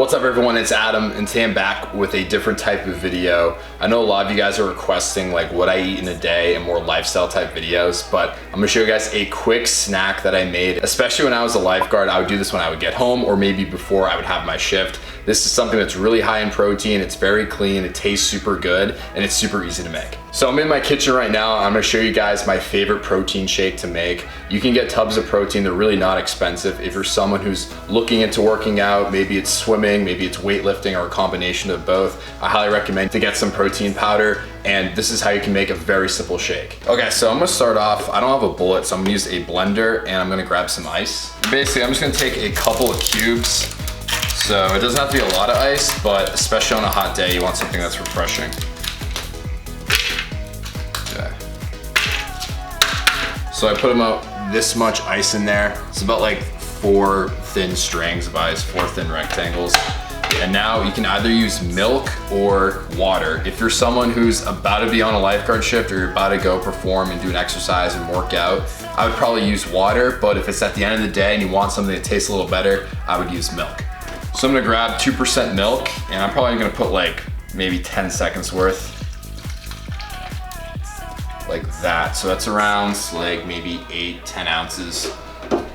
What's up everyone, it's Adam, and today I'm back with a different type of video. I know a lot of you guys are requesting like what I eat in a day and more lifestyle type videos, but I'm gonna show you guys a quick snack that I made. Especially when I was a lifeguard, I would do this when I would get home or maybe before I would have my shift. This is something that's really high in protein, it's very clean, it tastes super good, and it's super easy to make. So I'm in my kitchen right now, I'm gonna show you guys my favorite protein shake to make. You can get tubs of protein, they're really not expensive. If you're someone who's looking into working out, maybe it's swimming, maybe it's weightlifting, or a combination of both, I highly recommend to get some protein powder, and this is how you can make a very simple shake. Okay, so I'm gonna start off, I don't have a bullet, so I'm gonna use a blender, and I'm gonna grab some ice. Basically, I'm just gonna take a couple of cubes. So it doesn't have to be a lot of ice, but especially on a hot day, you want something that's refreshing. Okay. So I put about this much ice in there. It's about like 4 thin strings of ice, 4 thin rectangles. And now you can either use milk or water. If you're someone who's about to be on a lifeguard shift or you're about to go perform and do an exercise and work out, I would probably use water, but if it's at the end of the day and you want something that tastes a little better, I would use milk. So I'm gonna grab 2% milk, and I'm probably gonna put like maybe 10 seconds worth. Like that. So that's around like maybe 8-10 ounces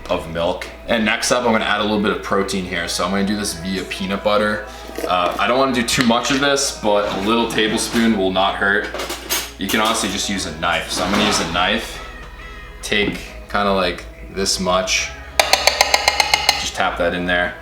of milk. And next up, I'm gonna add a little bit of protein here. So I'm gonna do this via peanut butter. I don't wanna do too much of this, but a little tablespoon will not hurt. You can honestly just use a knife. So I'm gonna use a knife, take kind of like this much, just tap that in there.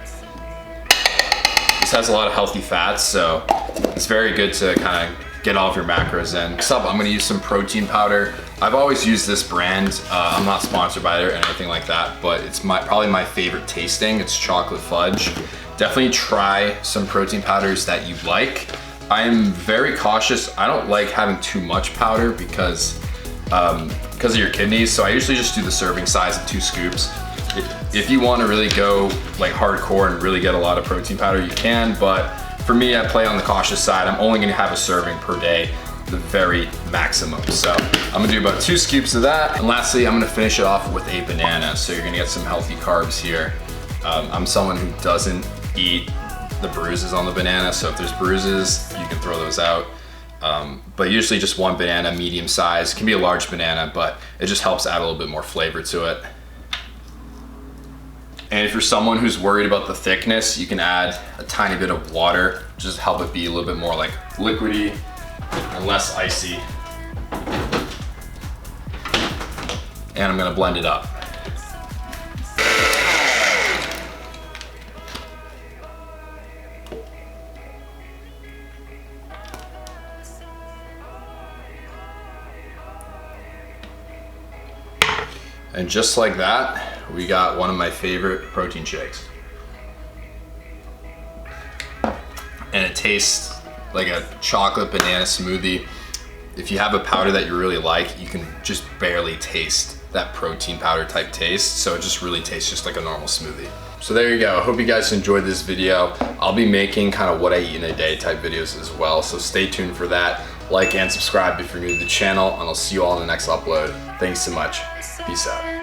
This has a lot of healthy fats, so it's very good to kind of get all of your macros in. Next up, I'm gonna use some protein powder. I've always used this brand. I'm not sponsored by it or anything like that, but it's probably my favorite tasting. It's chocolate fudge. Definitely try some protein powders that you like. I'm very cautious. I don't like having too much powder because of your kidneys, so I usually just do the serving size of 2 scoops. If you want to really go like hardcore and really get a lot of protein powder, you can, but for me, I play on the cautious side. I'm only gonna have a serving per day, the very maximum. So I'm gonna do about 2 scoops of that. And lastly, I'm gonna finish it off with a banana. So you're gonna get some healthy carbs here. I'm someone who doesn't eat the bruises on the banana, so if there's bruises, you can throw those out. But usually just 1 banana, medium size. It can be a large banana, but it just helps add a little bit more flavor to it. And if you're someone who's worried about the thickness, you can add a tiny bit of water, just help it be a little bit more like liquidy and less icy. And I'm gonna blend it up. And just like that, we got one of my favorite protein shakes. And it tastes like a chocolate banana smoothie. If you have a powder that you really like, you can just barely taste that protein powder type taste. So it just really tastes just like a normal smoothie. So there you go. I hope you guys enjoyed this video. I'll be making kind of what I eat in a day type videos as well. So stay tuned for that. Like and subscribe if you're new to the channel, and I'll see you all in the next upload. Thanks so much. Peace out.